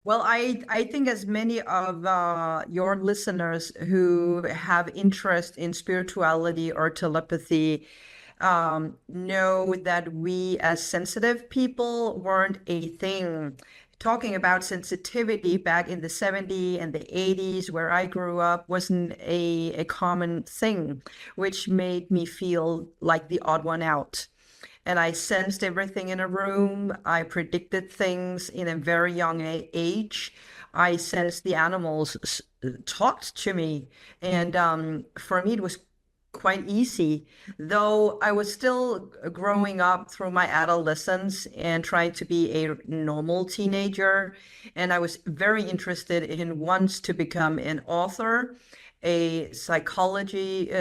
Well, I think as many of your listeners who have interest in spirituality or telepathy know that we as sensitive people weren't a thing. Talking about sensitivity back in the 70s and the 80s, where I grew up, wasn't a common thing, which made me feel like the odd one out. And I sensed everything in a room. I predicted things in a very young age. I sensed the animals talked to me. And for me, it was quite easy, though I was still growing up through my adolescence and trying to be a normal teenager. And I was very interested in once to become an author, a psychologist,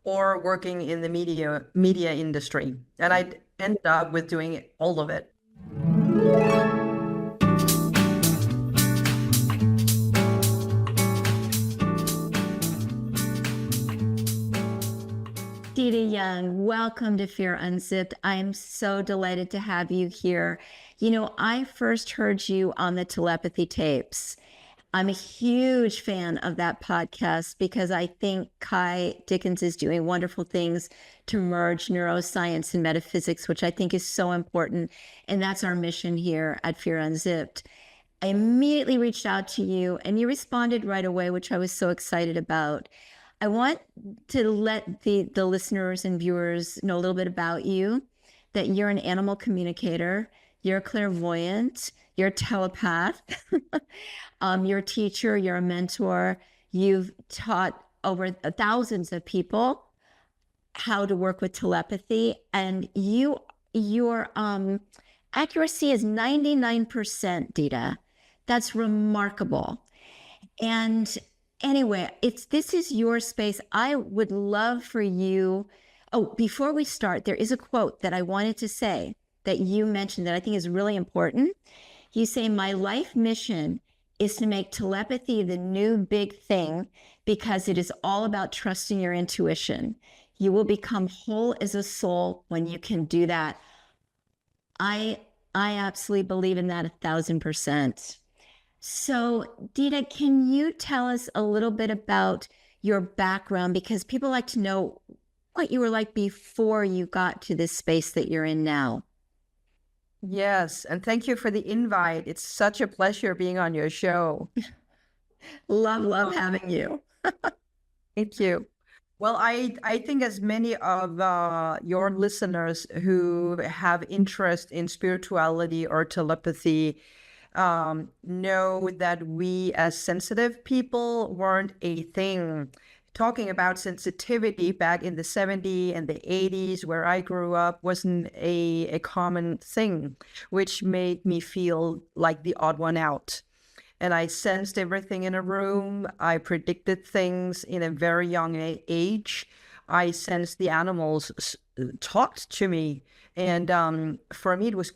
or working in the media industry. And I ended up with doing all of it. Ditte Young, welcome to Fear Unzipped. I am so delighted to have you here. You know, I first heard you on the Telepathy tapes. I'm a huge fan of that podcast because I think Kai Dickens is doing wonderful things to merge neuroscience and metaphysics, which I think is so important. And that's our mission here at Fear Unzipped. I immediately reached out to you and you responded right away, which I was so excited about. I want to let the listeners and viewers know a little bit about you, that you're an animal communicator, you're a clairvoyant, you're a telepath, you're a teacher, you're a mentor. You've taught over thousands of people how to work with telepathy, and your accuracy is 99%, Ditte. That's remarkable. And anyway, this is your space. I would love for you. Oh, before we start, there is a quote that I wanted to say that you mentioned that I think is really important. You say, "My life mission is to make telepathy the new big thing because it is all about trusting your intuition. You will become whole as a soul when you can do that." I I absolutely believe in that 1,000%. So, Ditte, can you tell us a little bit about your background? Because people like to know what you were like before you got to this space that you're in now. Yes, and thank you for the invite. It's such a pleasure being on your show. Love having you. Thank you. Well, I think as many of your listeners who have interest in spirituality or telepathy know that we as sensitive people weren't a thing. Talking about sensitivity back in the 70s and the 80s, where I grew up, wasn't a common thing, which made me feel like the odd one out. And I sensed everything in a room. I predicted things in a very young age. I sensed the animals talked to me. And for me, it was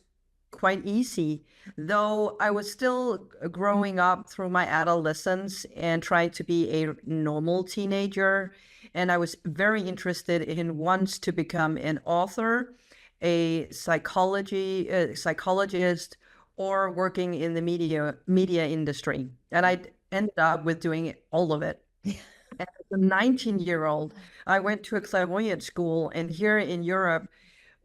quite easy, though I was still growing up through my adolescence and trying to be a normal teenager. And I was very interested in once to become an author, a psychologist, or working in the media industry. And I ended up with doing all of it. As a 19-year-old, I went to a clairvoyant school, and here in Europe,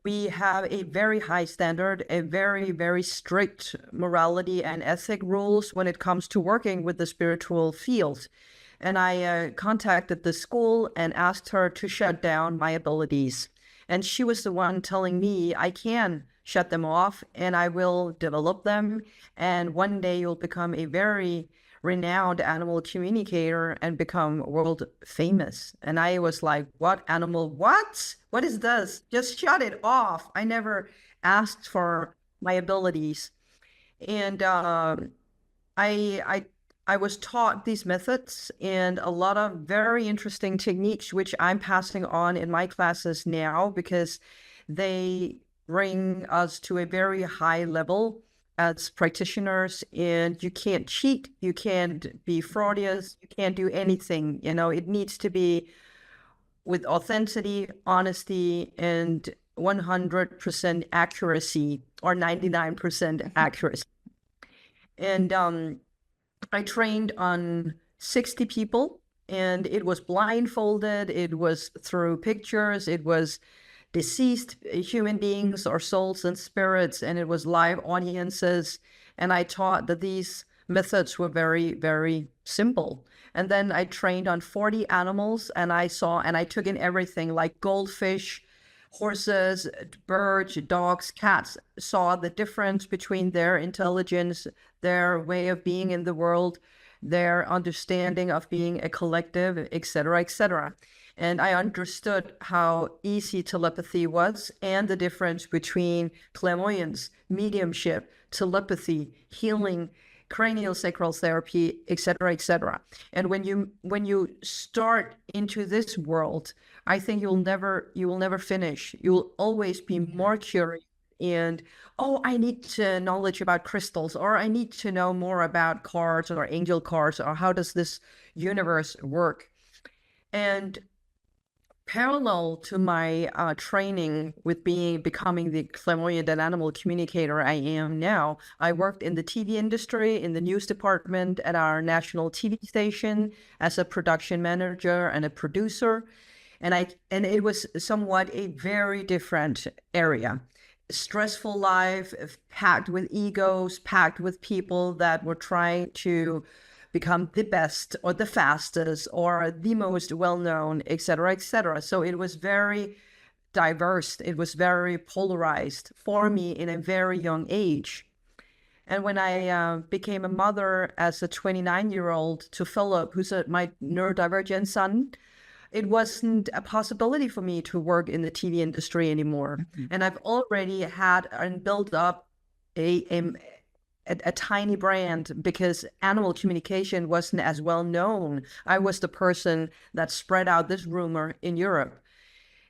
we have a very high standard, a very, very strict morality and ethic rules when it comes to working with the spiritual field. And I contacted the school and asked her to shut down my abilities. And she was the one telling me I can shut them off and I will develop them. And one day you'll become a very renowned animal communicator and become world famous. And I was like, what animal? What? What is this? Just shut it off. I never asked for my abilities. And I I was taught these methods and a lot of very interesting techniques, which I'm passing on in my classes now because they bring us to a very high level as practitioners. And you can't cheat, you can't be fraudulent, you can't do anything. You know, it needs to be with authenticity, honesty, and 100% accuracy or 99% accuracy. And I trained on 60 people, and it was blindfolded. It was through pictures. It was deceased human beings or souls and spirits, and it was live audiences. And I taught that these methods were very, very simple. And then I trained on 40 animals, and I took in everything like goldfish, horses, birds, dogs, cats, saw the difference between their intelligence, their way of being in the world, their understanding of being a collective, etc., etc. And I understood how easy telepathy was and the difference between clairvoyance, mediumship, telepathy, healing, craniosacral therapy, etc., etc. And when you start into this world, I think you will never finish. You will always be more curious and, oh, I need to knowledge about crystals, or I need to know more about cards or angel cards, or how does this universe work? And parallel to my training with becoming the clairvoyant and animal communicator I am now, I worked in the TV industry, in the news department at our national TV station as a production manager and a producer. And it was somewhat a very different area. Stressful life, packed with egos, packed with people that were trying to become the best or the fastest or the most well-known, et cetera, et cetera. So it was very diverse. It was very polarized for me in a very young age. And when I became a mother as a 29-year-old to Philip, who's my neurodivergent son, it wasn't a possibility for me to work in the TV industry anymore. Mm-hmm. And I've already had and built up a tiny brand because animal communication wasn't as well known. I was the person that spread out this rumor in Europe.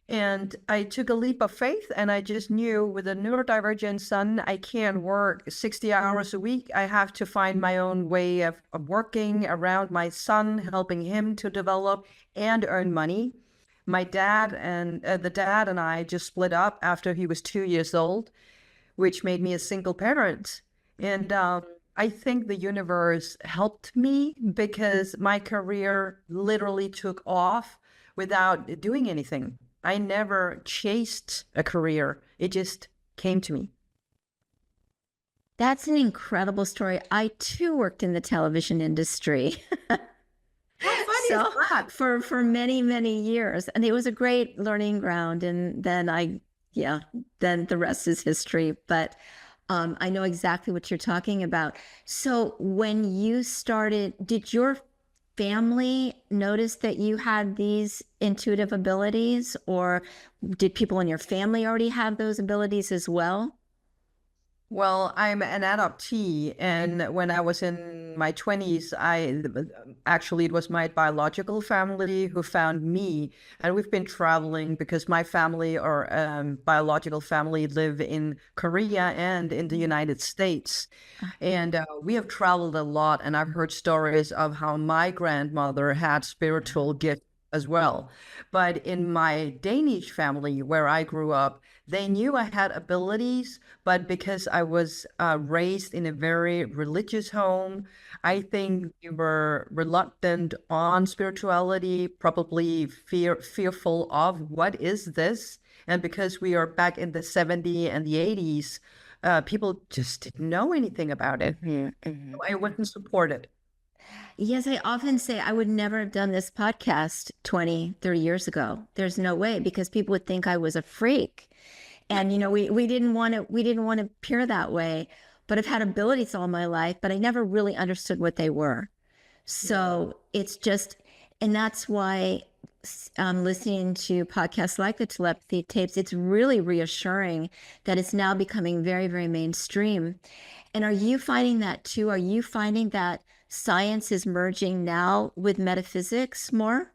And I took a leap of faith, and I just knew with a neurodivergent son, I can't work 60 hours a week. I have to find my own way of working around my son, helping him to develop and earn money. My dad and the dad and I just split up after he was 2 years old, which made me a single parent. And I think the universe helped me because my career literally took off without doing anything. I never chased a career. It just came to me. That's an incredible story. I too worked in the television industry. How funny is that? For many, many years. And it was a great learning ground. And then then the rest is history. But I know exactly what you're talking about. So when you started, did your family notice that you had these intuitive abilities, or did people in your family already have those abilities as well? Well, I'm an adoptee, and when I was in my 20s, it was my biological family who found me, and we've been traveling because my family or biological family live in Korea and in the United States, and we have traveled a lot, and I've heard stories of how my grandmother had spiritual gifts as well. But in my Danish family, where I grew up, they knew I had abilities, but because I was raised in a very religious home, I think we were reluctant on spirituality, probably fearful of what is this? And because we are back in the 70s and the 80s, people just didn't know anything about it. So I wasn't supported. Yes, I often say I would never have done this podcast 20, 30 years ago. There's no way, because people would think I was a freak. And, we didn't want to appear that way, but I've had abilities all my life, but I never really understood what they were. So it's just, and that's why listening to podcasts like the Telepathy tapes, it's really reassuring that it's now becoming very, very mainstream. And are you finding that too? Are you finding that science is merging now with metaphysics more?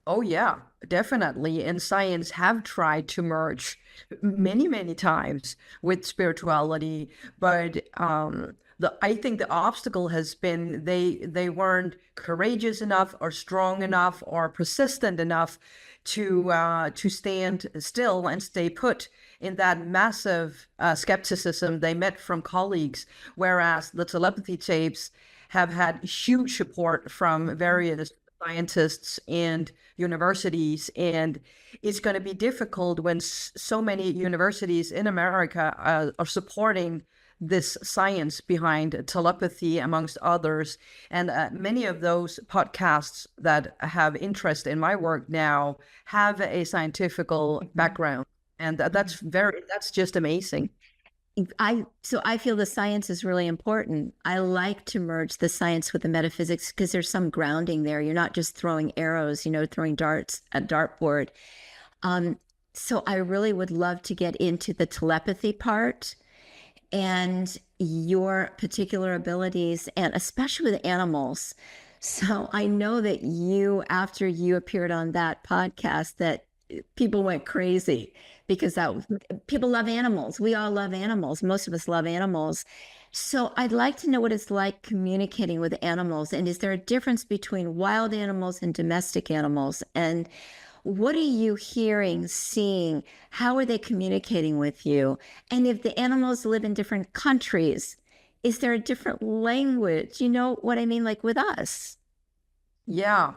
Oh, yeah, definitely. And science have tried to merge many, many times with spirituality. But I think the obstacle has been they weren't courageous enough or strong enough or persistent enough to stand still and stay put in that massive skepticism they met from colleagues, whereas the telepathy tapes have had huge support from various scientists and universities. And it's going to be difficult when so many universities in America are supporting this science behind telepathy, amongst others. And many of those podcasts that have interest in my work now have a scientific background. And that's just amazing. So I feel the science is really important. I like to merge the science with the metaphysics because there's some grounding there. You're not just throwing arrows, throwing darts at dartboard. So I really would love to get into the telepathy part and your particular abilities, and especially with animals. So I know that after you appeared on that podcast, that people went crazy because people love animals. We all love animals. Most of us love animals. So I'd like to know what it's like communicating with animals. And is there a difference between wild animals and domestic animals? And what are you hearing, seeing? How are they communicating with you? And if the animals live in different countries, is there a different language? You know what I mean? Like with us. Yeah.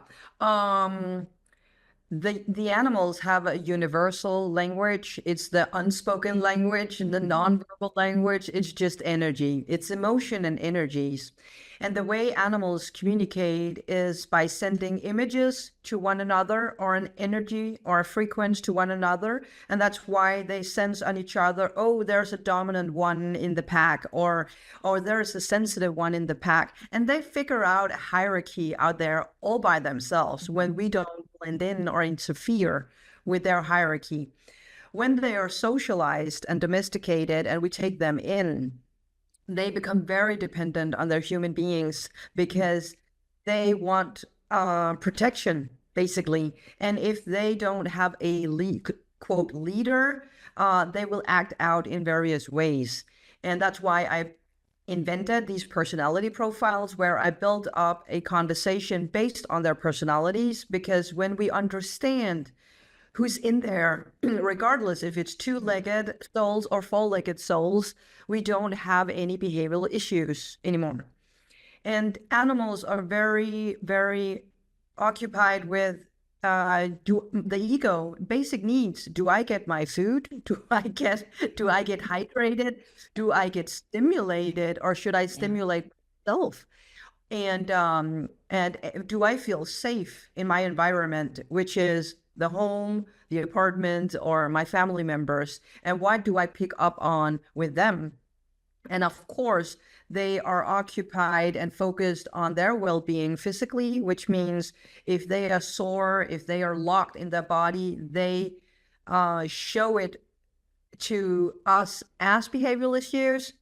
The animals have a universal language. It's the unspoken language, and the nonverbal language. It's just energy. It's emotion and energies. And the way animals communicate is by sending images to one another, or an energy or a frequency to one another. And that's why they sense on each other, oh, there's a dominant one in the pack, or there's a sensitive one in the pack. And they figure out a hierarchy out there all by themselves when we don't blend in or interfere with their hierarchy. When they are socialized and domesticated and we take them in, they become very dependent on their human beings because they want protection, basically. And if they don't have a quote leader, they will act out in various ways. And that's why I invented these personality profiles, where I built up a conversation based on their personalities. Because when we understand who's in there, regardless if it's two-legged souls or four-legged souls, we don't have any behavioral issues anymore. And animals are very, very occupied with the ego, basic needs. Do I get my food? Do I get hydrated? Do I get stimulated, or should I stimulate myself? And do I feel safe in my environment, which is the home, the apartment, or my family members? And what do I pick up on with them? And of course, they are occupied and focused on their well-being physically, which means if they are sore, if they are locked in their body, they show it to us as behavioral issues.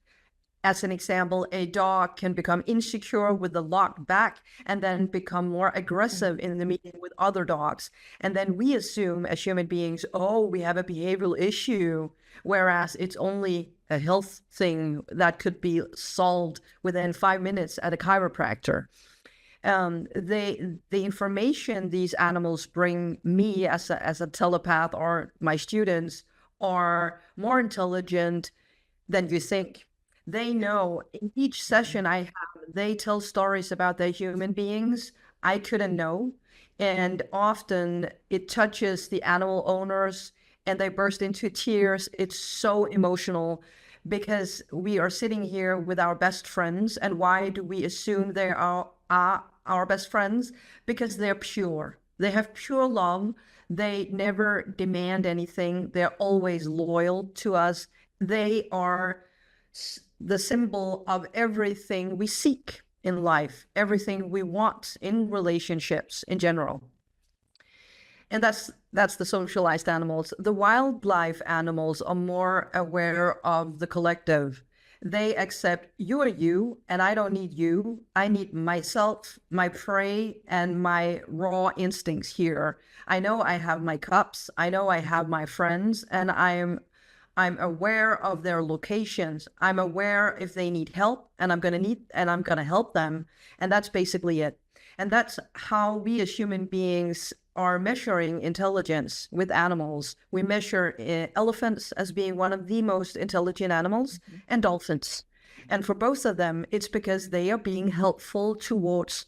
As an example, a dog can become insecure with the locked back and then become more aggressive in the meeting with other dogs. And then we assume as human beings, oh, we have a behavioral issue, whereas it's only a health thing that could be solved within 5 minutes at a chiropractor. The information these animals bring me as a telepath, or my students, are more intelligent than you think. They know in each session I have, they tell stories about their human beings I couldn't know. And often it touches the animal owners and they burst into tears. It's so emotional because we are sitting here with our best friends. And why do we assume they are our best friends? Because they're pure. They have pure love. They never demand anything. They're always loyal to us. They are the symbol of everything we seek in life, everything we want in relationships in general. And that's the socialized animals. The wildlife animals are more aware of the collective. They accept you are you, and I don't need you. I need myself, my prey, and my raw instincts here. I know I have my cups. I know I have my friends, and I'm aware of their locations. I'm aware if they need help, and I'm going to help them. And that's basically it. And that's how we as human beings are measuring intelligence with animals. We measure elephants as being one of the most intelligent animals, and dolphins. And for both of them, it's because they are being helpful towards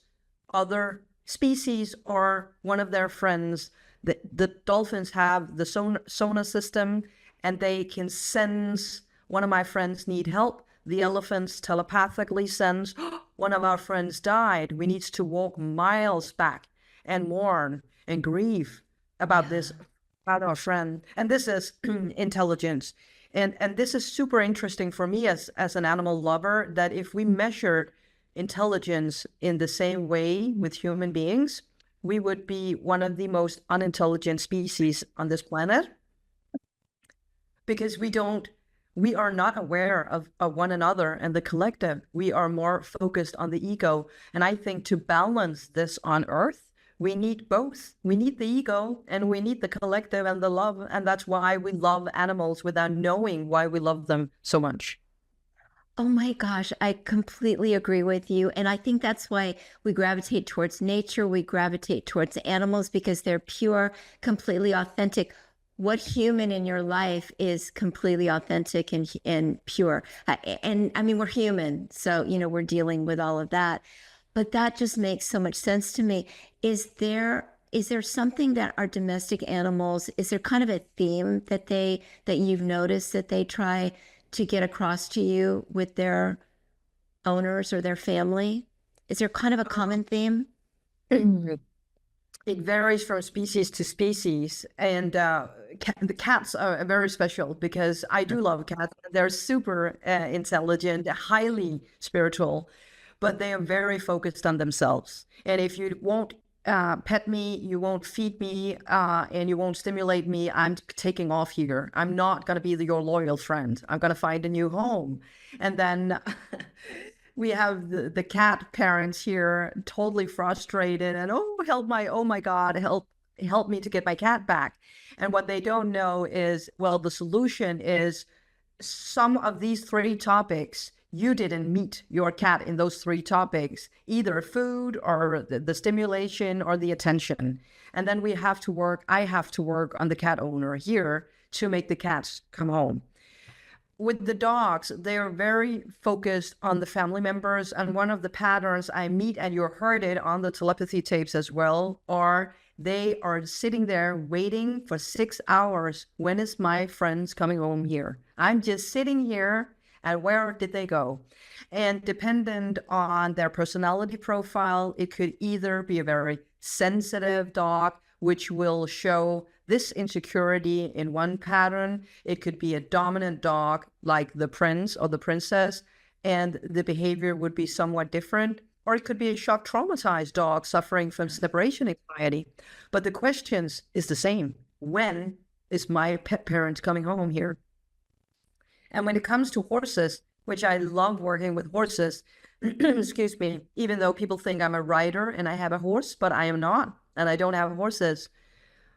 other species or one of their friends. The dolphins have the sonar system, and they can sense one of my friends need help. The elephants telepathically sense one of our friends died. We need to walk miles back and mourn and grieve about this, about our friend. And this is intelligence. And this is super interesting for me as an animal lover, that if we measured intelligence in the same way with human beings, we would be one of the most unintelligent species on this planet, because we are not aware of one another and the collective. We are more focused on the ego. And I think to balance this on Earth, we need both. We need the ego and we need the collective and the love. And that's why we love animals without knowing why we love them so much. Oh my gosh, I completely agree with you. And I think that's why we gravitate towards nature. We gravitate towards animals because they're pure, completely authentic. What human in your life is completely authentic and pure? And I mean, we're human, so, we're dealing with all of that. But that just makes so much sense to me. Is there something that our domestic animals, is there kind of a theme that you've noticed that they try to get across to you with their owners or their family? Is there kind of a common theme? It varies from species to species, and the cats are very special because I do love cats. They're super intelligent, highly spiritual, but they are very focused on themselves. And if you won't pet me, you won't feed me, and you won't stimulate me, I'm taking off here. I'm not going to be your loyal friend. I'm going to find a new home. And then we have the cat parents here totally frustrated and, oh my God, help me to get my cat back. And what they don't know is, well, the solution is some of these 3 topics. You didn't meet your cat in those 3 topics, either food or the stimulation or the attention. And then I have to work on the cat owner here to make the cats come home. With the dogs, they are very focused on the family members. And one of the patterns I meet, and you heard it on the telepathy tapes as well, are they are sitting there waiting for 6 hours. When is my friends coming home here? I'm just sitting here, and where did they go? And dependent on their personality profile, it could either be a very sensitive dog, which will show this insecurity in one pattern. It could be a dominant dog like the prince or the princess, and the behavior would be somewhat different. Or it could be a shock traumatized dog suffering from separation anxiety. But the questions is the same. When is my pet parent coming home here? And when it comes to horses, which I love working with horses, excuse me, even though people think I'm a rider and I have a horse, but I am not, and I don't have horses.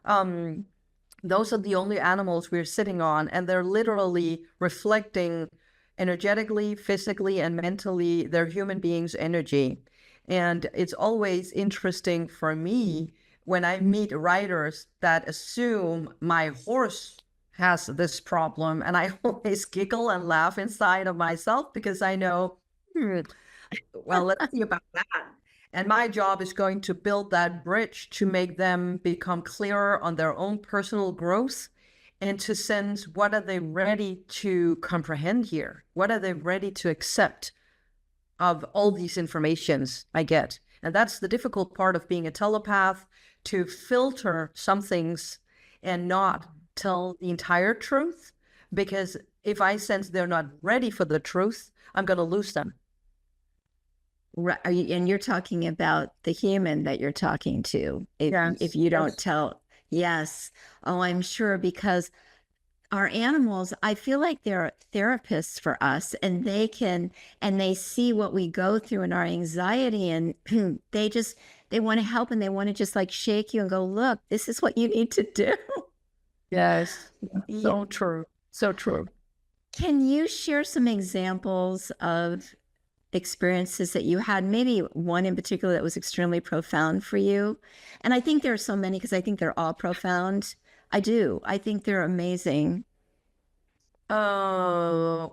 Those are the only animals we're sitting on, and they're literally reflecting energetically, physically, and mentally their human beings' energy. And it's always interesting for me when I meet riders that assume my horse has this problem, and I always giggle and laugh inside of myself because I know, well, let's see about that. And my job is going to build that bridge to make them become clearer on their own personal growth and to sense what are they ready to comprehend here? What are they ready to accept of all these informations I get? And that's the difficult part of being a telepath, to filter some things and not tell the entire truth, because if I sense they're not ready for the truth, I'm going to lose them. Right. And you're talking about the human that you're talking to. If you don't tell, yes. Oh, I'm sure, because our animals, I feel like they're therapists for us, and they see what we go through in our anxiety, and they want to help, and they want to just like shake you and go, look, this is what you need to do. Yes. So true. So true. Can you share some examples of experiences that you had, maybe one in particular that was extremely profound for you. And I think there are so many because I think they're all profound. I do. I think they're amazing. Well,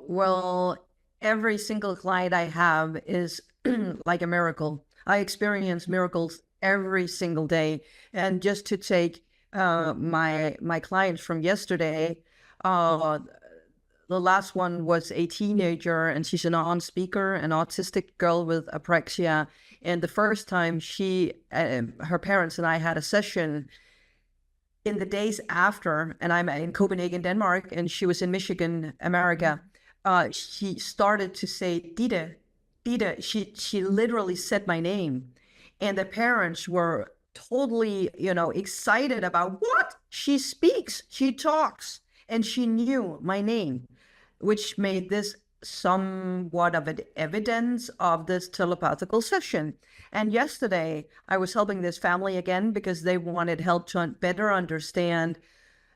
every single client I have is like a miracle. I experience miracles every single day. And just to take my clients from yesterday, uh, the last one was a teenager, and she's a non-speaker, an autistic girl with apraxia. And the first time her parents and I had a session, in the days after, and I'm in Copenhagen, Denmark, and she was in Michigan, America, she started to say, Ditte, Ditte. She literally said my name. And the parents were totally, excited about what? She speaks, she talks, and she knew my name, which made this somewhat of an evidence of this telepathical session. And yesterday, I was helping this family again because they wanted help to better understand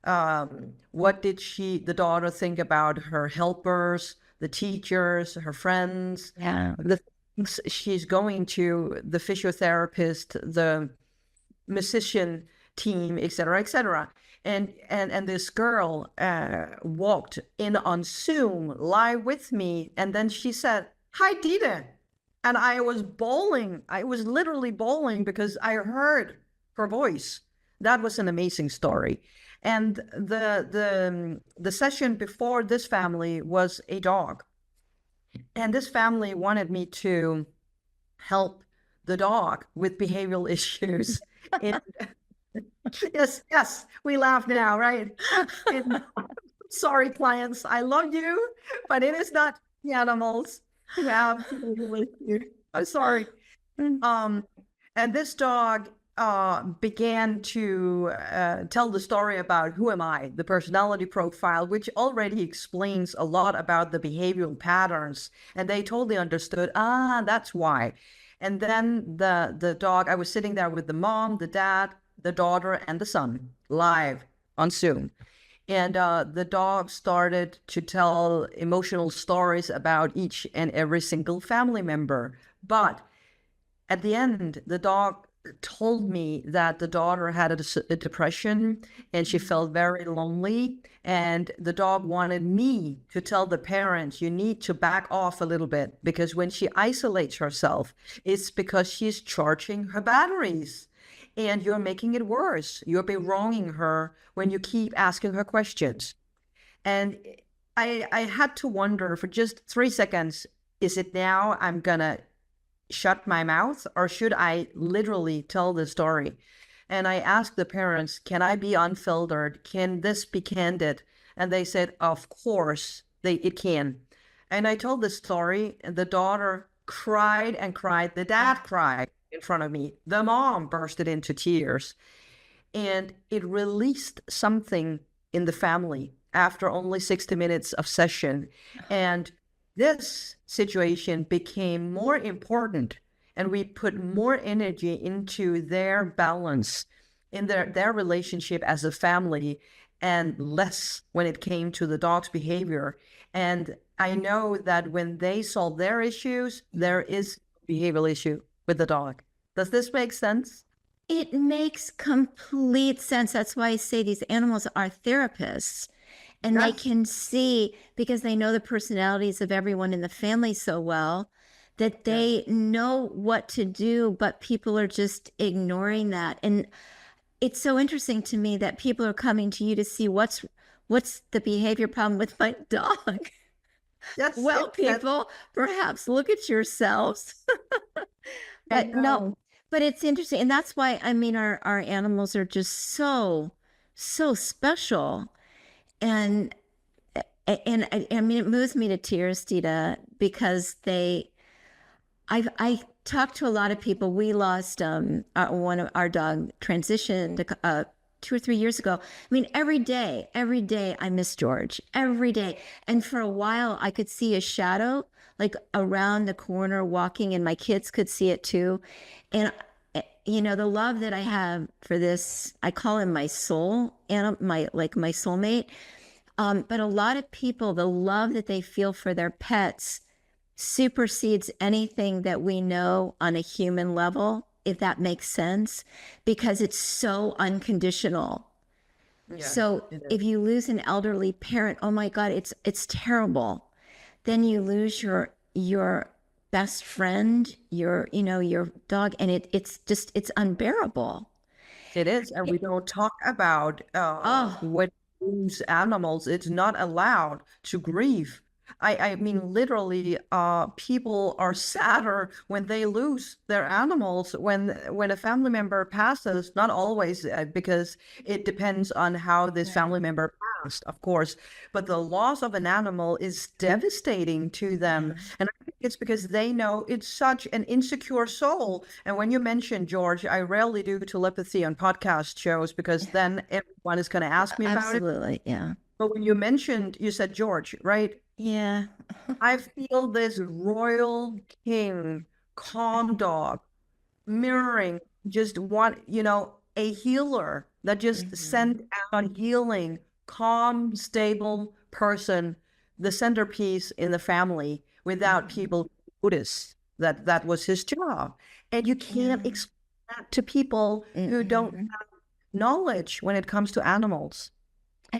what did the daughter think about her helpers, the teachers, her friends, the things she's going to, the physiotherapist, the musician team, etc., etc. And this girl walked in on Zoom live with me, and then she said, "Hi, Ditte," and I was bawling. I was literally bawling because I heard her voice. That was an amazing story. And the session before this family was a dog, and this family wanted me to help the dog with behavioral issues. And yes, we laugh now, right? And, sorry, clients, I love you, but it is not the animals who have behavioral issues. I'm sorry. And this dog began to tell the story about who am I, the personality profile, which already explains a lot about the behavioral patterns. And they totally understood, that's why. And then the dog, I was sitting there with the mom, the dad, the daughter, and the son, live on Zoom. And the dog started to tell emotional stories about each and every single family member. But at the end, the dog told me that the daughter had a depression and she felt very lonely. And the dog wanted me to tell the parents, you need to back off a little bit, because when she isolates herself, it's because she's charging her batteries. And you're making it worse. You're wronging her when you keep asking her questions. And I had to wonder for just 3 seconds, is it now I'm gonna shut my mouth, or should I literally tell the story? And I asked the parents, can I be unfiltered? Can this be candid? And they said, of course, it can. And I told the story, and the daughter cried and cried. The dad cried in front of me. The mom bursted into tears. And it released something in the family after only 60 minutes of session. And this situation became more important, and we put more energy into their balance, in their relationship as a family, and less when it came to the dog's behavior. And I know that when they solve their issues, there is a behavioral issue with the dog. Does this make sense? It makes complete sense. That's why I say these animals are therapists. And they can see, because they know the personalities of everyone in the family so well, that they know what to do, but people are just ignoring that. And it's so interesting to me that people are coming to you to see what's the behavior problem with my dog. Well, people, perhaps look at yourselves. But no, but it's interesting. And that's why, I mean, our animals are just so special. And I mean, it moves me to tears, Ditte, because I talked to a lot of people. We lost one of our dog transitioned 2 or 3 years ago. I mean, every day I miss George, every day. And for a while I could see a shadow like around the corner walking, and my kids could see it too. And the love that I have for this, I call him my soul and my soulmate. But a lot of people, the love that they feel for their pets supersedes anything that we know on a human level, if that makes sense, because it's so unconditional. Yeah, So it is. if you lose an elderly parent, oh my God, it's terrible. Then you lose your best friend, your dog, and it's unbearable. It is, and we don't talk about Oh, when we lose animals. It's not allowed to grieve. I mean, literally, people are sadder when they lose their animals. When a family member passes, not always, because it depends on how this family member passed, of course. But the loss of an animal is devastating to them, and I think it's because they know it's such an insecure soul. And when you mention George, I rarely do telepathy on podcast shows because then everyone is going to ask me about it. absolutely. Yeah. But when you mentioned, you said George, right? Yeah. I feel this royal king, calm dog, mirroring just one, a healer that just sent out a healing, calm, stable person, the centerpiece in the family without people notice that that was his job. And you can't explain that to people who don't have knowledge when it comes to animals.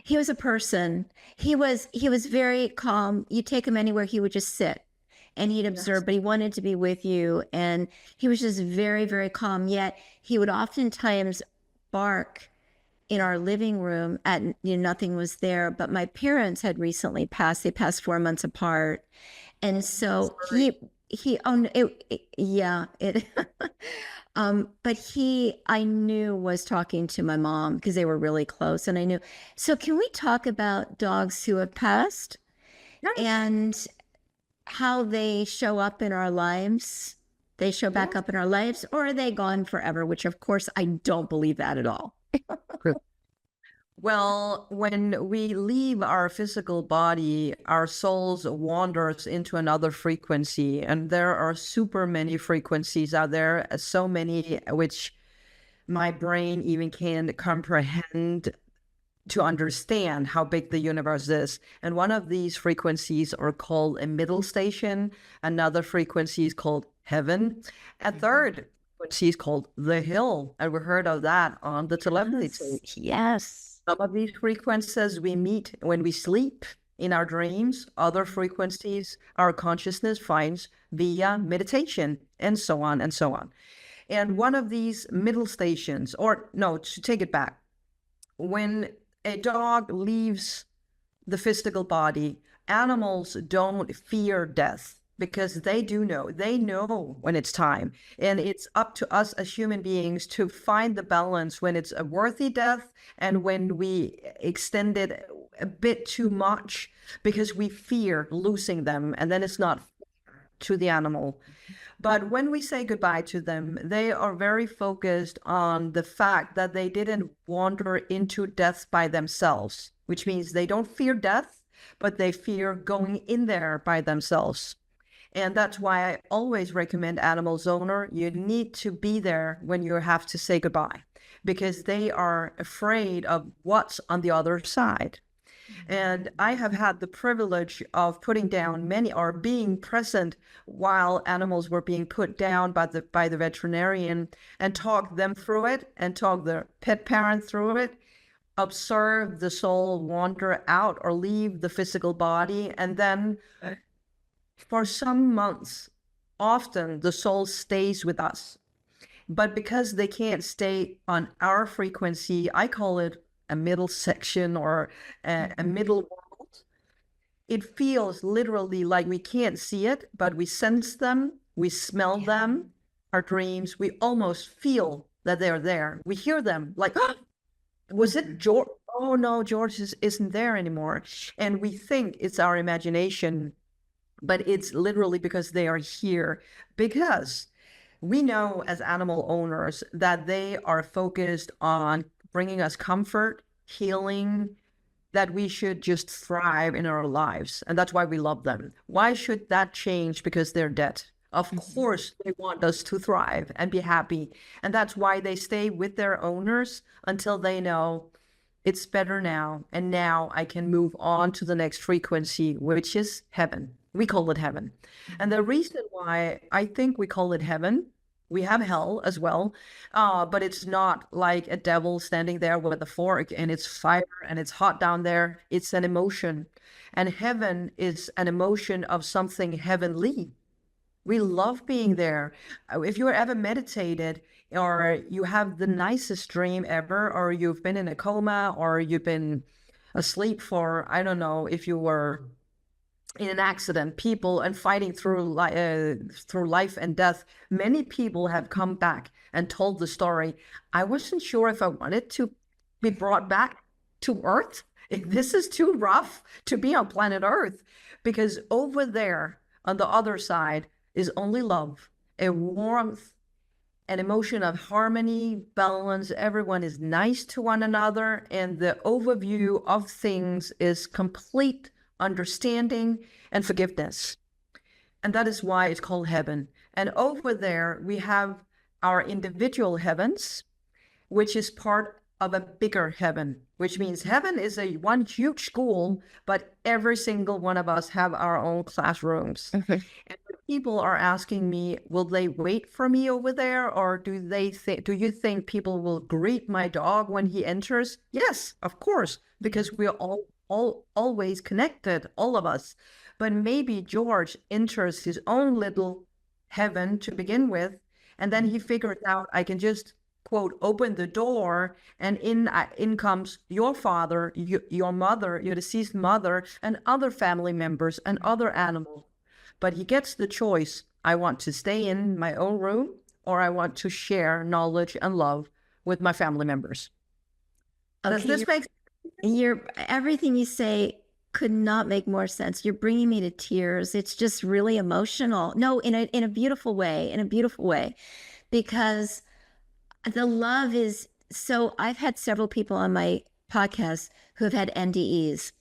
He was a person. He was very calm. You take him anywhere, he would just sit and he'd observe, but he wanted to be with you. And he was just very, very calm. Yet he would oftentimes bark in our living room at, nothing was there. But my parents had recently passed. They passed 4 months apart. And so he oh yeah, it but I knew was talking to my mom because they were really close, and I knew. So can we talk about dogs who have passed Yes, and how they show up in our lives? They show back yes. up in our lives, or are they gone forever? Which of course I don't believe that at all. Well, when we leave our physical body, our souls wanders into another frequency, and there are super many frequencies out there, so many which my brain even can't comprehend to understand how big the universe is. And one of these frequencies are called a middle station, another frequency is called heaven, a third frequency is called the hill, and we heard of that on the telepathy tape. Yes. Some of these frequencies we meet when we sleep in our dreams. Other frequencies our consciousness finds via meditation, and so on and so on. And one of these middle stations, or no, to take it back, when a dog leaves the physical body, animals don't fear death because they know when it's time. And it's up to us as human beings to find the balance when it's a worthy death and when we extend it a bit too much because we fear losing them, and then it's not fair to the animal. But when we say goodbye to them, they are very focused on the fact that they didn't wander into death by themselves, which means they don't fear death, but they fear going in there by themselves. And that's why I always recommend animals owner, you need to be there when you have to say goodbye, because they are afraid of what's on the other side. And I have had the privilege of putting down many, or being present while animals were being put down by the veterinarian, and talk them through it and talk the pet parent through it, observe the soul wander out or leave the physical body. And then for some months, often the soul stays with us. But because they can't stay on our frequency, I call it a middle section or a middle world. It feels literally like we can't see it, but we sense them, we smell them, our dreams, we almost feel that they're there. We hear them like, oh, was it George? Oh no, George isn't there anymore. And we think it's our imagination, but it's literally because they are here. Because we know as animal owners that they are focused on bringing us comfort, healing, that we should just thrive in our lives. And that's why we love them. Why should that change because they're dead? Of course, they want us to thrive and be happy. And that's why they stay with their owners until they know it's better now. And now I can move on to the next frequency, which is heaven. We call it heaven. And the reason why I think we call it heaven, we have hell as well, but it's not like a devil standing there with a fork and it's fire and it's hot down there. It's an emotion. And heaven is an emotion of something heavenly. We love being there. If you ever meditated or you have the nicest dream ever, or you've been in a coma, or you've been asleep for, I don't know, if you were in an accident, people and fighting through through life and death. Many people have come back and told the story. I wasn't sure if I wanted to be brought back to Earth. This is too rough to be on planet Earth, because over there on the other side is only love, a warmth, an emotion of harmony, balance. Everyone is nice to one another, and the overview of things is complete understanding and forgiveness. And that is why it's called heaven. And over there, we have our individual heavens, which is part of a bigger heaven, which means heaven is a one huge school, but every single one of us have our own classrooms. And people are asking me, will they wait for me over there? Or do you think people will greet my dog when he enters? Yes, of course, because we're always connected, all of us. But maybe George enters his own little heaven to begin with, and then he figures out, I can just, quote, open the door, and in comes your father, your mother, your deceased mother, and other family members and other animals. But he gets the choice. I want to stay in my own room, or I want to share knowledge and love with my family members. Okay, Does this make sense? Everything you say could not make more sense. You're bringing me to tears. It's just really emotional. No, in a beautiful way, because the love is so. I've had several people on my podcast who have had NDEs.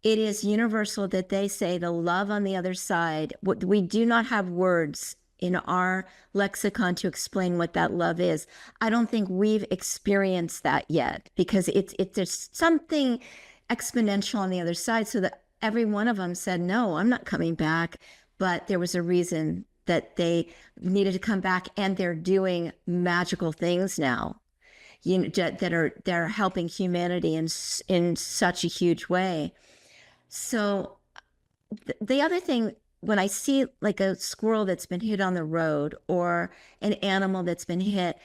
It is universal that they say the love on the other side. We do not have words in our lexicon to explain what that love is. I don't think we've experienced that yet, because there's something exponential on the other side, so that every one of them said, no, I'm not coming back. But there was a reason that they needed to come back, and they're doing magical things now, that are helping humanity in such a huge way. So the other thing, when I see like a squirrel that's been hit on the road, or an animal that's been hit,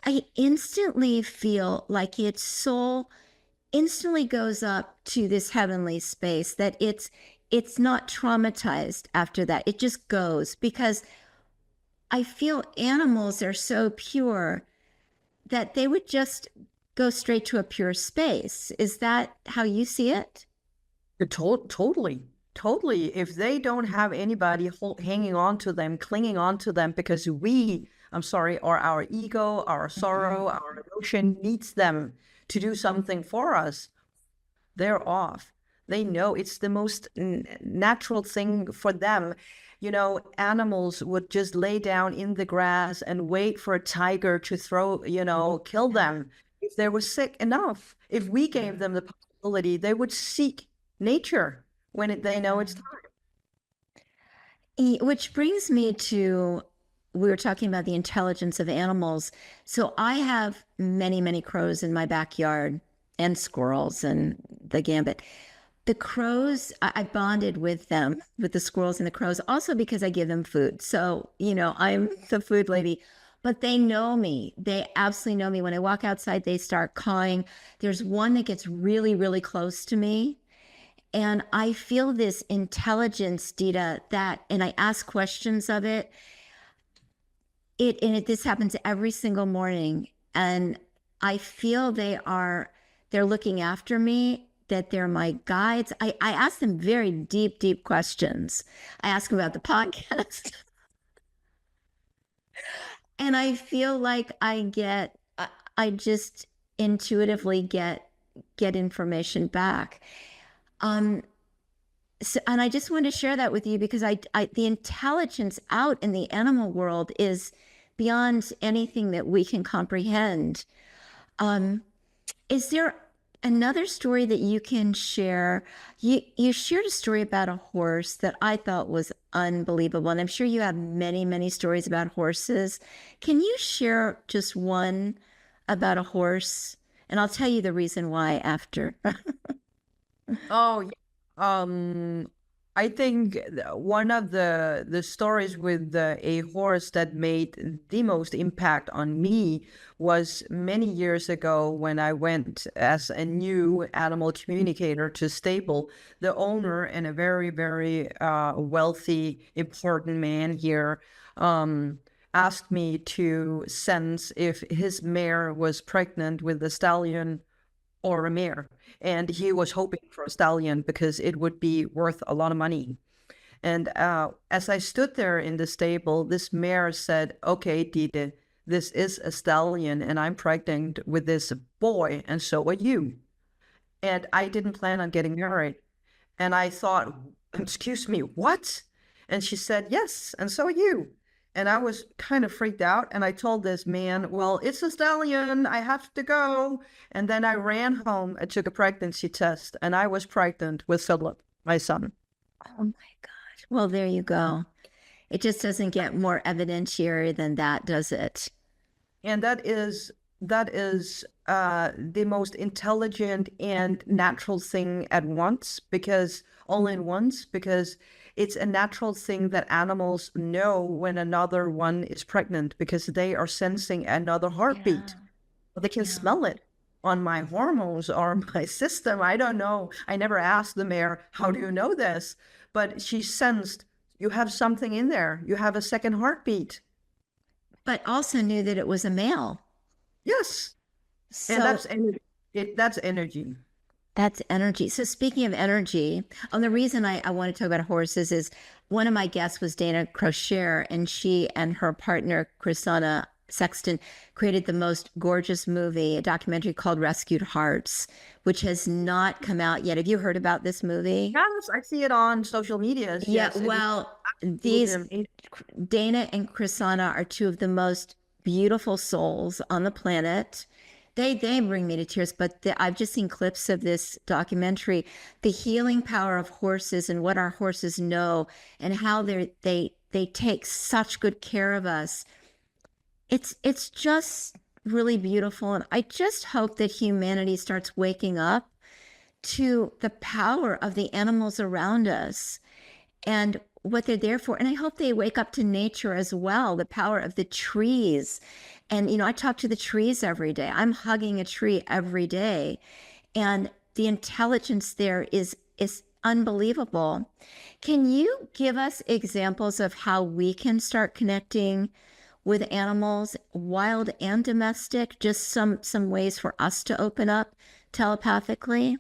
I instantly feel like its soul instantly goes up to this heavenly space, that it's not traumatized after that. It just goes, because I feel animals are so pure that they would just go straight to a pure space. Is that how you see it? Totally. If they don't have anybody hanging on to them, clinging on to them, because or our ego, our sorrow, our emotion needs them to do something for us, they're off. They know it's the most natural thing for them. Animals would just lay down in the grass and wait for a tiger to kill them if they were sick enough. If we gave them the possibility, they would seek nature when they know it's time. Which brings me to, we were talking about the intelligence of animals. So I have many, many crows in my backyard, and squirrels, and the gambit. The crows, I bonded with them, with the squirrels and the crows, also because I give them food. So, I'm the food lady. But they know me. They absolutely know me. When I walk outside, they start cawing. There's one that gets really, really close to me, and I feel this intelligence, Ditte, and I ask questions of it. This happens every single morning, and I feel they're looking after me, that they're my guides. I ask them very deep, deep questions. I ask them about the podcast. And I feel like I just intuitively get information back. And I just want to share that with you, because the intelligence out in the animal world is beyond anything that we can comprehend. Is there another story that you can share, you shared a story about a horse that I thought was unbelievable. And I'm sure you have many, many stories about horses. Can you share just one about a horse? And I'll tell you the reason why after. Oh, yeah. I think one of the stories with a horse that made the most impact on me was many years ago when I went as a new animal communicator to stable. The owner and a very, very wealthy, important man here asked me to sense if his mare was pregnant with the stallion or a mare. And he was hoping for a stallion because it would be worth a lot of money. And as I stood there in the stable, this mare said, "Okay, Ditte, this is a stallion, and I'm pregnant with this boy, and so are you." And I didn't plan on getting married. And I thought, "Excuse me, what?" And she said, "Yes, and so are you." And I was kind of freaked out. And I told this man, "Well, it's a stallion. I have to go." And then I ran home and took a pregnancy test. And I was pregnant with Philip, my son. Oh my gosh. Well, there you go. It just doesn't get more evidentiary than that, does it? And that is the most intelligent and natural thing at once, because all in once, because it's a natural thing that animals know when another one is pregnant because they are sensing another heartbeat. They can smell it on my hormones or my system. I don't know. I never asked the mare, "How do you know this?" But she sensed, "You have something in there. You have a second heartbeat." But also knew that it was a male. Yes. And So that's energy. That's energy. that's energy. So speaking of energy, the reason I want to talk about horses is one of my guests was Dana Crocher, and she and her partner, Chrisana Sexton, created the most gorgeous movie, a documentary called Rescued Hearts, which has not come out yet. Have you heard about this movie? Yes, I see it on social media. Yeah, Yes, well, these Dana and Chrisana are two of the most beautiful souls on the planet. They bring me to tears, but I've just seen clips of this documentary, the healing power of horses and what our horses know and how they take such good care of us. It's just really beautiful, and I just hope that humanity starts waking up to the power of the animals around us and what they're there for. And I hope they wake up to nature as well, the power of the trees. And, I talk to the trees every day. I'm hugging a tree every day. And the intelligence there is unbelievable. Can you give us examples of how we can start connecting with animals, wild and domestic? Just some ways for us to open up telepathically?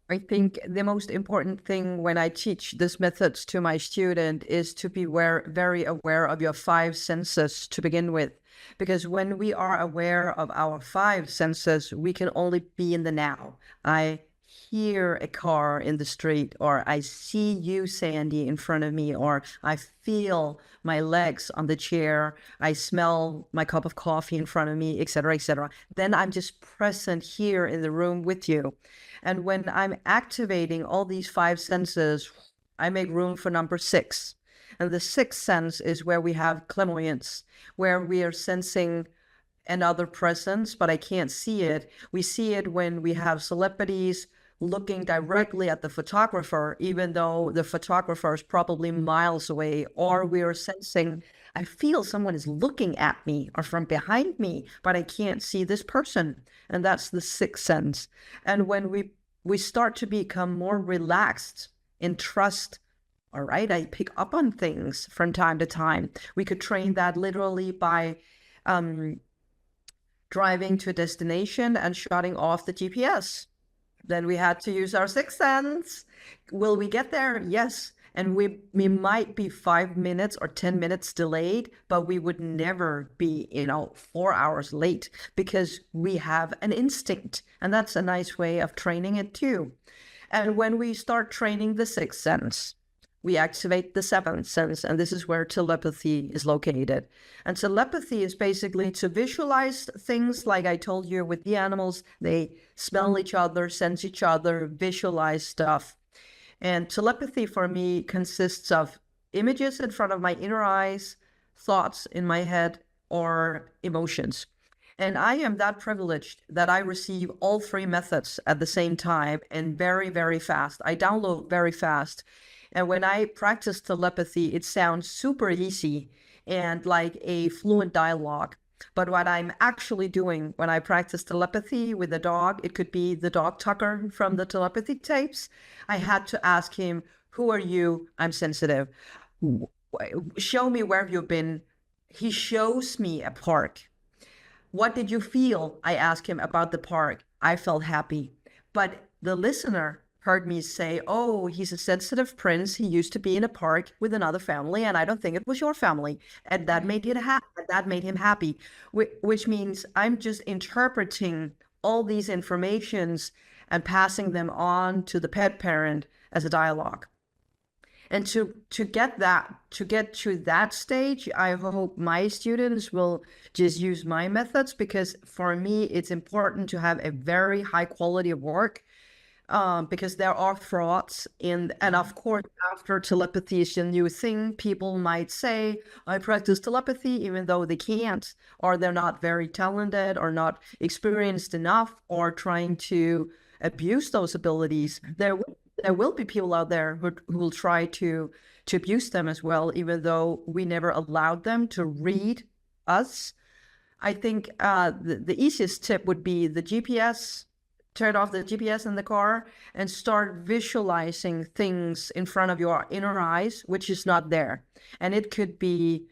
I think the most important thing when I teach these methods to my student is to be very aware of your five senses to begin with. Because when we are aware of our five senses, we can only be in the now. I hear a car in the street, or I see you, Sandi, in front of me, or I feel my legs on the chair, I smell my cup of coffee in front of me, etc., etc. Then I'm just present here in the room with you. And when I'm activating all these five senses, I make room for number six. And the sixth sense is where we have clairvoyance, where we are sensing another presence, but I can't see it. We see it when we have celebrities looking directly at the photographer, even though the photographer is probably miles away, or we are sensing, I feel someone is looking at me or from behind me, but I can't see this person. And that's the sixth sense. And when we start to become more relaxed in trust, all right, I pick up on things from time to time. We could train that literally by driving to a destination and shutting off the GPS. Then we had to use our sixth sense. Will we get there? Yes. And we might be 5 minutes or 10 minutes delayed, but we would never be, 4 hours late because we have an instinct. And that's a nice way of training it too. And when we start training the sixth sense, we activate the seventh sense, and this is where telepathy is located. And telepathy is basically to visualize things, like I told you with the animals. They smell each other, sense each other, visualize stuff. And telepathy for me consists of images in front of my inner eyes, thoughts in my head, or emotions. And I am that privileged that I receive all three methods at the same time and very, very fast. I download very fast. And when I practice telepathy, it sounds super easy and like a fluent dialogue. But what I'm actually doing when I practice telepathy with a dog, it could be the dog Tucker from the telepathic tapes. I had to ask him, who are you? I'm sensitive. Show me where you've been. He shows me a park. What did you feel? I asked him about the park. I felt happy. But the listener heard me say, oh, he's a sensitive prince. He used to be in a park with another family, and I don't think it was your family. And that made him happy, which means I'm just interpreting all these informations and passing them on to the pet parent as a dialogue. And to get to that stage, I hope my students will just use my methods, because for me, it's important to have a very high quality of work, because there are frauds in, and of course, after telepathy is a new thing, people might say, I practice telepathy, even though they can't, or they're not very talented, or not experienced enough, or trying to abuse those abilities. There will be people out there who will try to abuse them as well, even though we never allowed them to read us. I think the easiest tip would be the GPS. Turn off the GPS in the car and start visualizing things in front of your inner eyes, which is not there. And it could be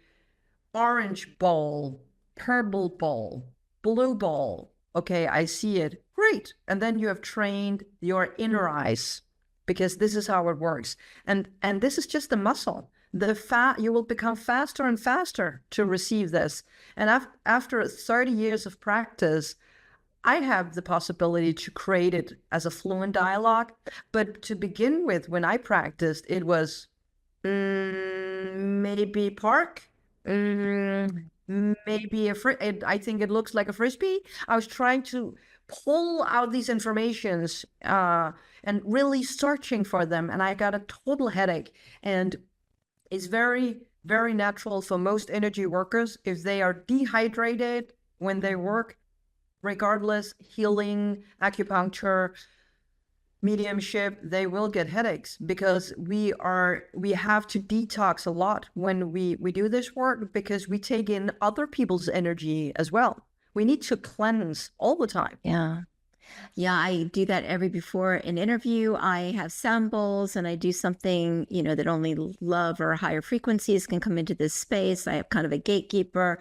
orange ball, purple ball, blue ball. Okay, I see it. Great. And then you have trained your inner eyes, because this is how it works. And this is just a muscle. You will become faster and faster to receive this. And after 30 years of practice, I have the possibility to create it as a fluent dialogue. But to begin with, when I practiced, it was maybe park, maybe I think it looks like a frisbee. I was trying to pull out these informations and really searching for them, and I got a total headache. And it's very, very natural for most energy workers, if they are dehydrated when they work, regardless, healing, acupuncture, mediumship, they will get headaches, because we have to detox a lot when we do this work, because we take in other people's energy as well. We need to cleanse all the time. Yeah. Yeah, I do that before an interview. I have samples and I do something, that only love or higher frequencies can come into this space. I have kind of a gatekeeper.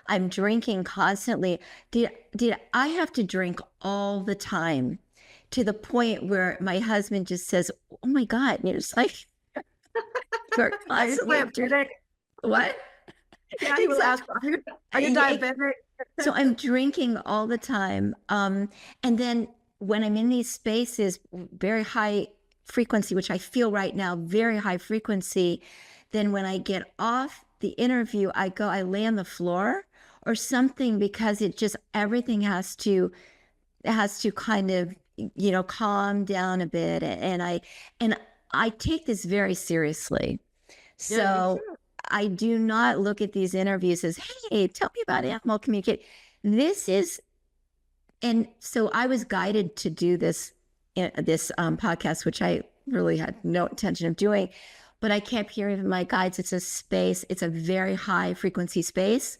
I'm drinking constantly. Did I have to drink all the time, to the point where my husband just says, oh my God, and it's like, you're constantly drinking. What? Yeah, he will ask, are you diabetic? So I'm drinking all the time. And then when I'm in these spaces, very high frequency, which I feel right now, very high frequency, then when I get off the interview, I lay on the floor or something, because it just, everything has to kind of, calm down a bit. And I take this very seriously. So I do not look at these interviews as, hey, tell me about animal communication. And so I was guided to do this podcast, which I really had no intention of doing, but I kept hearing from my guides, it's a space, it's a very high frequency space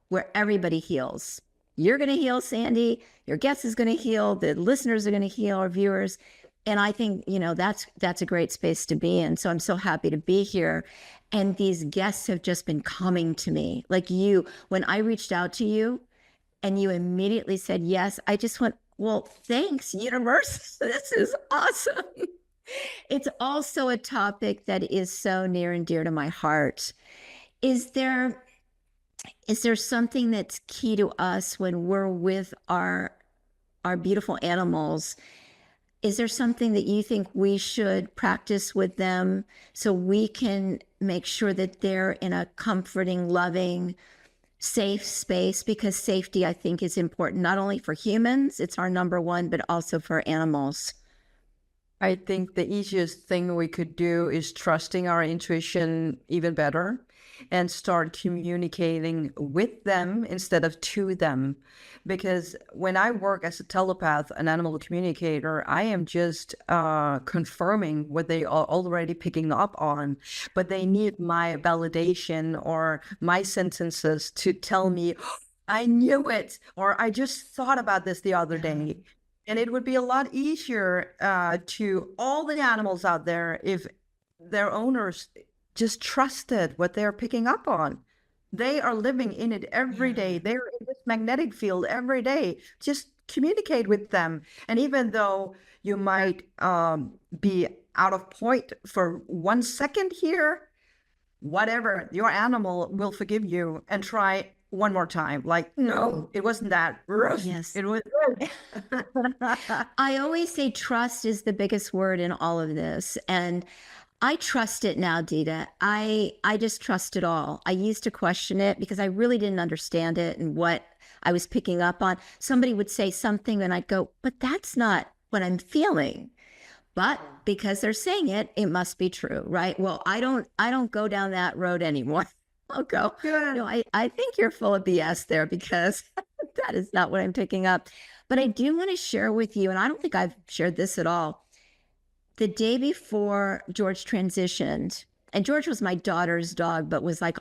where everybody heals. You're going to heal, Sandi. Your guest is going to heal. The listeners are going to heal, our viewers. And I think, that's a great space to be in. So I'm so happy to be here. And these guests have just been coming to me. Like you, when I reached out to you and you immediately said yes, I just went, well, thanks, universe. This is awesome. It's also a topic that is so near and dear to my heart. Is there something that's key to us when we're with our beautiful animals? Is there something that you think we should practice with them so we can make sure that they're in a comforting, loving, safe space? Because safety, I think, is important, not only for humans, it's our number one, but also for animals. I think the easiest thing we could do is trusting our intuition even better and start communicating with them instead of to them. Because when I work as a telepath, an animal communicator, I am just confirming what they are already picking up on, but they need my validation or my sentences to tell me, "Oh, I knew it," or "I just thought about this the other day." And it would be a lot easier to all the animals out there if their owners just trusted what they're picking up on. They are living in it every day. They're in this magnetic field every day. Just communicate with them. And even though you might be out of point for 1 second here, whatever, your animal will forgive you and try one more time. Like, no, it wasn't that. Yes. It was. I always say trust is the biggest word in all of this. And I trust it now, Ditte. I just trust it all. I used to question it because I really didn't understand it and what I was picking up on. Somebody would say something and I'd go, but that's not what I'm feeling. But because they're saying it, it must be true, right? Well, I don't go down that road anymore. I'll go, no, I think you're full of BS there because that is not what I'm picking up. But I do want to share with you, and I don't think I've shared this at all. The day before George transitioned, and George was my daughter's dog, but was like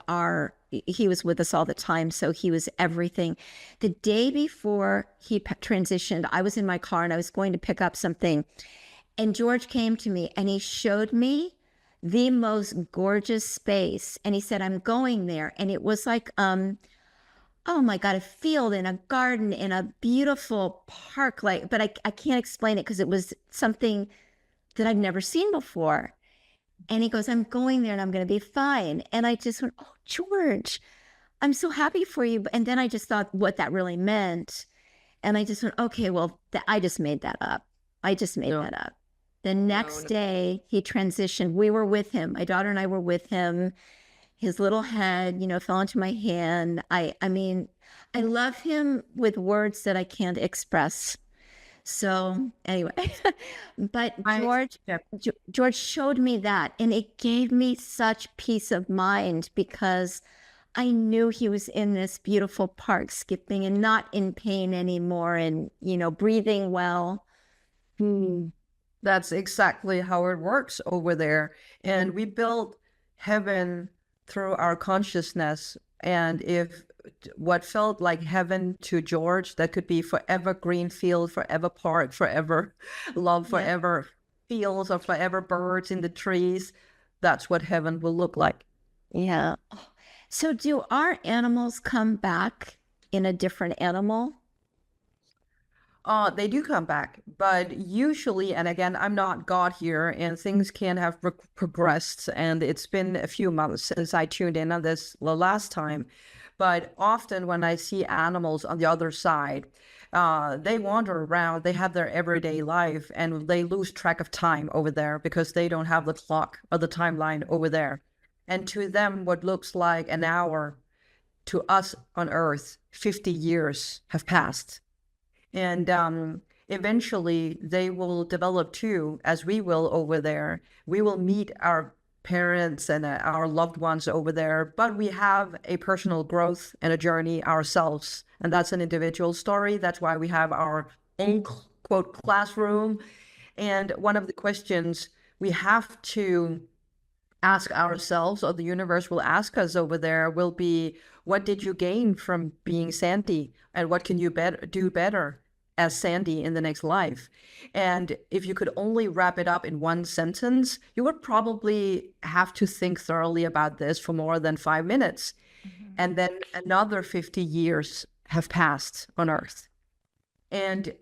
he was with us all the time. So he was everything. The day before he transitioned, I was in my car and I was going to pick up something. And George came to me and he showed me the most gorgeous space. And he said, I'm going there. And it was like, oh my God, a field and a garden in a beautiful park. Like, but I can't explain it because it was something that I've never seen before. And he goes, I'm going there and I'm going to be fine. And I just went, oh, George, I'm so happy for you. And then I just thought what that really meant. And I just went, okay, well, I just made that up. I just made that up. The next day he transitioned. We were with him. My daughter and I were with him. His little head, fell into my hand. I mean, I love him with words that I can't express. So anyway, but George showed me that, and it gave me such peace of mind because I knew he was in this beautiful park skipping and not in pain anymore and, breathing well. That's exactly how it works over there. And we built heaven through our consciousness. And if what felt like heaven to George, that could be forever green field, forever park, forever love, forever fields, or forever birds in the trees, that's what heaven will look like. Yeah. So do our animals come back in a different animal? They do come back, but usually, and again, I'm not God here, and things can have progressed, and it's been a few months since I tuned in on this the last time. But often when I see animals on the other side, they wander around, they have their everyday life, and they lose track of time over there because they don't have the clock or the timeline over there. And to them, what looks like an hour, to us on Earth, 50 years have passed. And eventually they will develop too, as we will over there. We will meet our parents and our loved ones over there, but we have a personal growth and a journey ourselves. And that's an individual story. That's why we have our own, quote, classroom. And one of the questions we have to ask ourselves, or the universe will ask us over there, will be, what did you gain from being Sandi? And what can you do better as Sandi in the next life? And if you could only wrap it up in one sentence, you would probably have to think thoroughly about this for more than 5 minutes. And then another 50 years have passed on Earth. And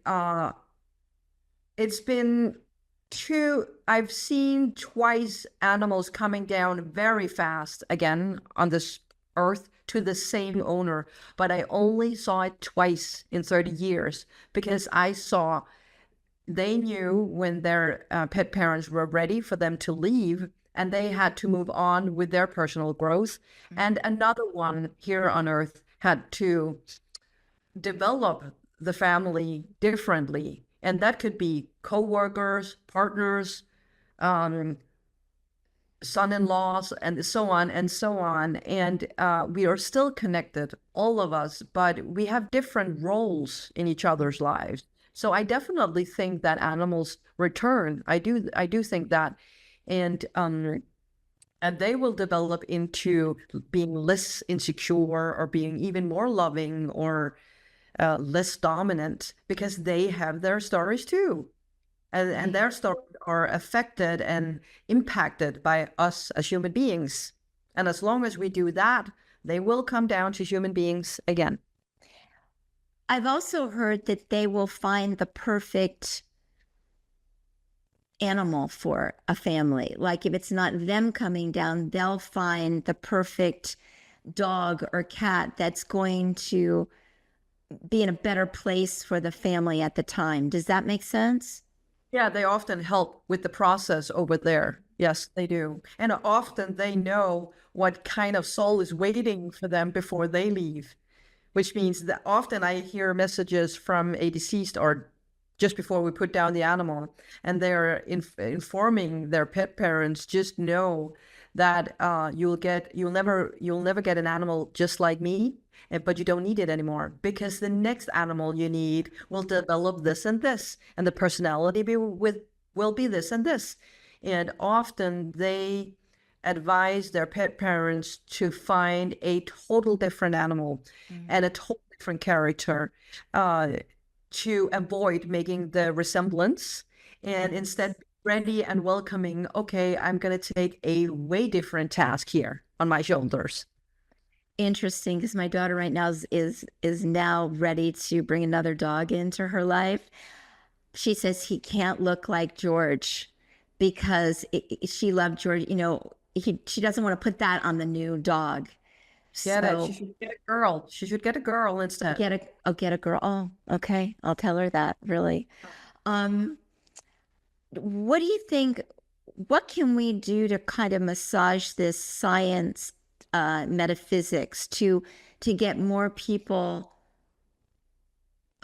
it's been I've seen twice animals coming down very fast again on this Earth to the same owner, but I only saw it twice in 30 years because I saw they knew when their pet parents were ready for them to leave, and they had to move on with their personal growth. And another one here on Earth had to develop the family differently. And that could be co-workers, partners, son-in-laws, and so on and so on. And we are still connected, all of us, but we have different roles in each other's lives. So I definitely think that animals return. I do think that. And they will develop into being less insecure or being even more loving or less dominant, because they have their stories too. And their stories are affected and impacted by us as human beings. And as long as we do that, they will come down to human beings again. I've also heard that they will find the perfect animal for a family. Like if it's not them coming down, they'll find the perfect dog or cat that's going to be in a better place for the family at the time. Does that make sense? Yeah, they often help with the process over there. Yes, they do. And often they know what kind of soul is waiting for them before they leave, which means that often I hear messages from a deceased or just before we put down the animal, and they're informing their pet parents, just know that you'll never get an animal just like me, but you don't need it anymore, because the next animal you need will develop this and this, and the personality will be this and this. And often they advise their pet parents to find a total different animal and a total different character, to avoid making the resemblance, and instead be ready and welcoming, okay, I'm going to take a way different task here on my shoulders. Interesting, because my daughter right now is now ready to bring another dog into her life. She says he can't look like George because she loved George. You know, she doesn't want to put that on the new dog. Get it. She should get a girl. She should get a girl instead. Get a girl. Oh, okay. I'll tell her that, really. What do you think? What can we do to kind of massage this science, metaphysics, to get more people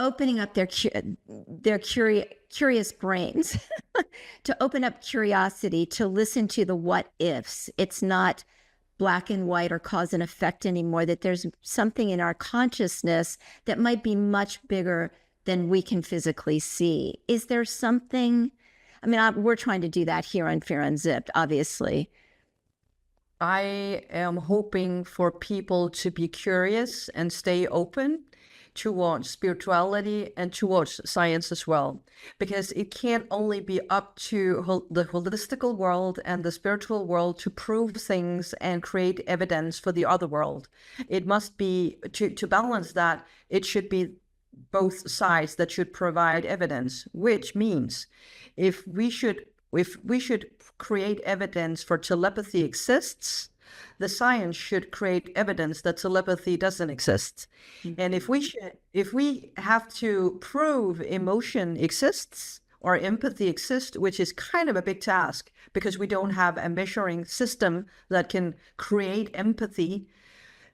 opening up their curious brains, to open up curiosity, to listen to the what ifs? It's not black and white or cause and effect anymore, that there's something in our consciousness that might be much bigger than we can physically see. Is there something? I mean, we're trying to do that here on Fear Unzipped, obviously. I am hoping for people to be curious and stay open towards spirituality and towards science as well, because it can't only be up to the holistical world and the spiritual world to prove things and create evidence for the other world. It must be, to balance that, it should be both sides that should provide evidence, which means if we should create evidence for telepathy exists, the science should create evidence that telepathy doesn't exist. And if we have to prove emotion exists or empathy exists, which is kind of a big task because we don't have a measuring system that can create empathy,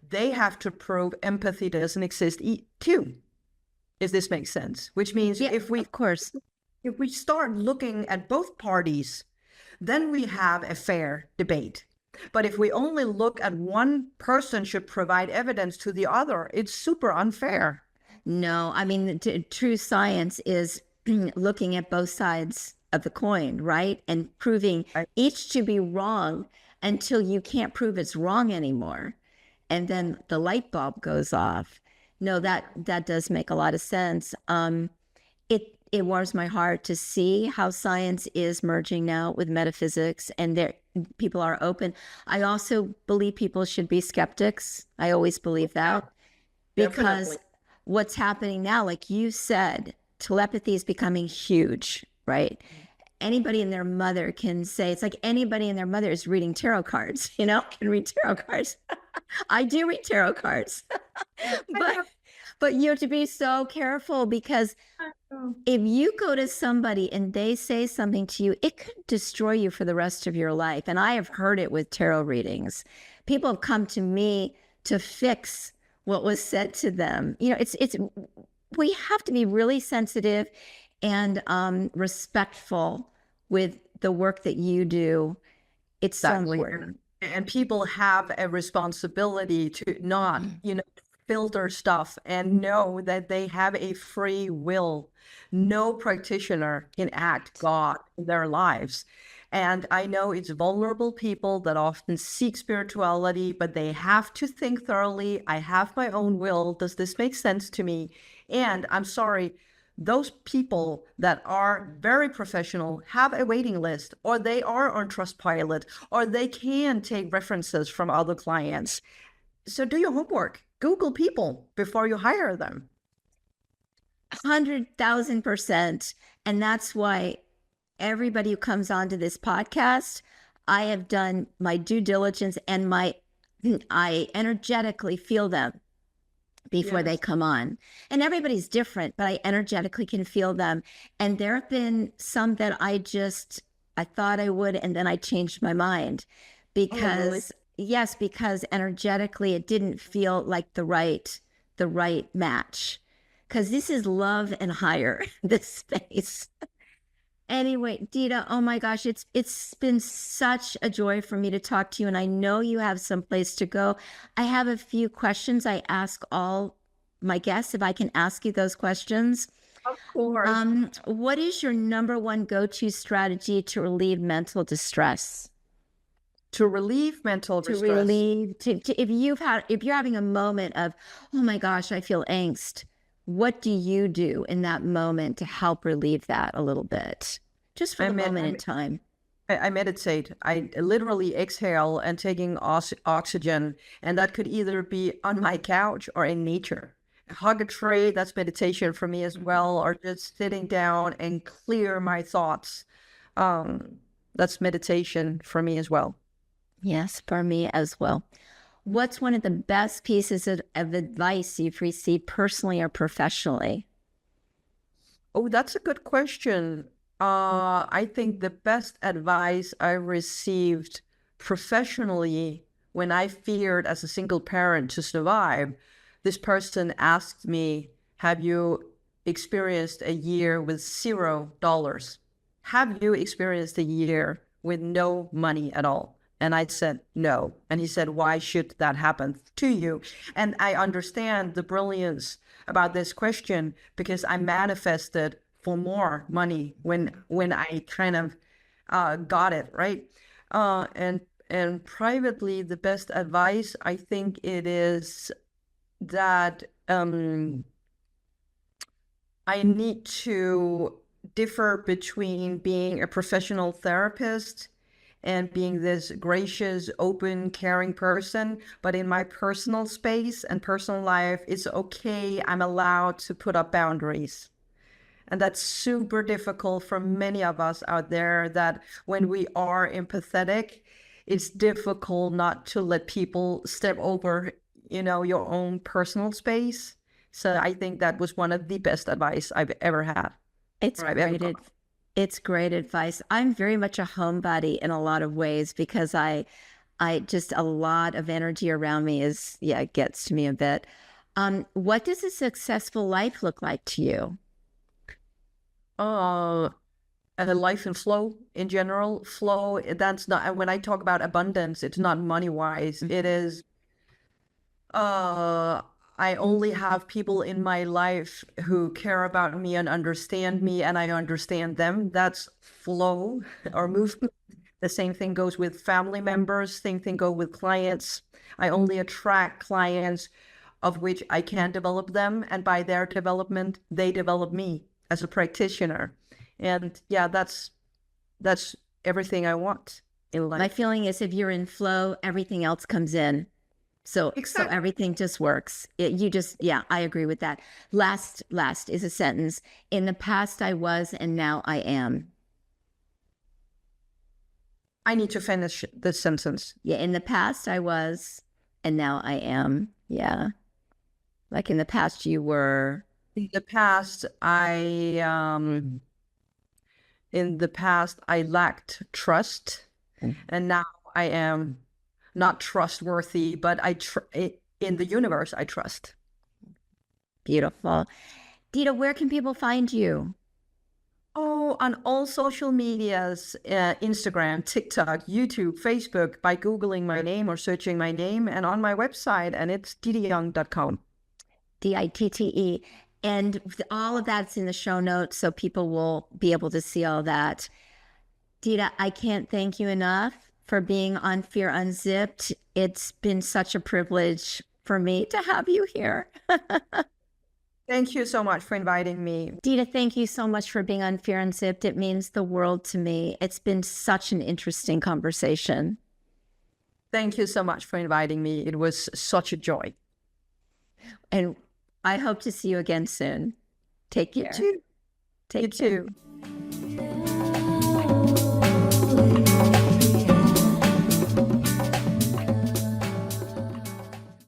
they have to prove empathy doesn't exist too, if this makes sense. Which means of course, if we start looking at both parties, then we have a fair debate. But if we only look at one person should provide evidence to the other, it's super unfair. No, I mean, true science is looking at both sides of the coin, right? And proving each to be wrong until you can't prove it's wrong anymore. And then the light bulb goes off. No, that does make a lot of sense. It warms my heart to see how science is merging now with metaphysics, and people are open. I also believe people should be skeptics. I always believe that, because Definitely. What's happening now, like you said, telepathy is becoming huge, right? Anybody and their mother can say, it's like anybody and their mother is reading tarot cards, can read tarot cards. I do read tarot cards. But you have to be so careful, because if you go to somebody and they say something to you, it could destroy you for the rest of your life. And I have heard it with tarot readings. People have come to me to fix what was said to them. You know, it's we have to be really sensitive and respectful with the work that you do. It's so important. And people have a responsibility to not, filter stuff and know that they have a free will. No practitioner can act God in their lives. And I know it's vulnerable people that often seek spirituality, but they have to think thoroughly. I have my own will. Does this make sense to me? And I'm sorry, those people that are very professional have a waiting list, or they are on Trustpilot, or they can take references from other clients. So do your homework. Google people before you hire them. 100,000%. And that's why everybody who comes onto this podcast, I have done my due diligence, and I energetically feel them before they come on. And everybody's different, but I energetically can feel them. And there have been some that I thought I would, and then I changed my mind because, yes, because energetically it didn't feel like the right match. Because this is love and higher, this space. Anyway, Ditte, oh my gosh, it's been such a joy for me to talk to you, and I know you have someplace to go. I have a few questions I ask all my guests, if I can ask you those questions. Of course. What is your number one go-to strategy to relieve mental distress? To relieve mental distress. If you're having a moment of, oh my gosh, I feel angst, what do you do in that moment to help relieve that a little bit? Just for the moment in time. I meditate. I literally exhale and taking oxygen. And that could either be on my couch or in nature. Hug a tree, that's meditation for me as well. Or just sitting down and clear my thoughts. That's meditation for me as well. Yes, for me as well. What's one of the best pieces of advice you've received personally or professionally? Oh, that's a good question. I think the best advice I received professionally when I feared as a single parent to survive, this person asked me, have you experienced a year with $0? Have you experienced a year with no money at all? And I said, no. And he said, why should that happen to you? And I understand the brilliance about this question because I manifested for more money when I kind of got it, right? And privately, the best advice, I think it is that I need to differ between being a professional therapist and being this gracious, open, caring person. But in my personal space and personal life, it's okay. I'm allowed to put up boundaries. And that's super difficult for many of us out there, that when we are empathetic, it's difficult not to let people step over, your own personal space. So I think that was one of the best advice I've ever had. It's great advice. I'm very much a homebody in a lot of ways because I just, a lot of energy around me it gets to me a bit. What does a successful life look like to you? And a life in flow in general. Flow, that's not, when I talk about abundance, it's not money-wise. It is, I only have people in my life who care about me and understand me, and I understand them. That's flow or movement. The same thing goes with family members. Same thing goes with clients. I only attract clients of which I can develop them, and by their development, they develop me as a practitioner. And yeah, that's everything I want in life. My feeling is if you're in flow, everything else comes in. So everything just works. I agree with that. Last is a sentence. In the past I was, and now I am. I need to finish this sentence. Yeah, in the past I was, and now I am. Yeah. Like in the past, you were. In the past, I lacked trust, and now I am not trustworthy, but in the universe, I trust. Beautiful. Ditte, where can people find you? Oh, on all social medias, Instagram, TikTok, YouTube, Facebook, by Googling my name or searching my name, and on my website, and it's ditteyoung.com. Ditte. And all of that's in the show notes, so people will be able to see all that. Ditte, I can't thank you enough for being on Fear Unzipped. It's been such a privilege for me to have you here. Thank you so much for inviting me. Ditte, thank you so much for being on Fear Unzipped. It means the world to me. It's been such an interesting conversation. Thank you so much for inviting me. It was such a joy. And I hope to see you again soon. Take care. You too. Take You care. too.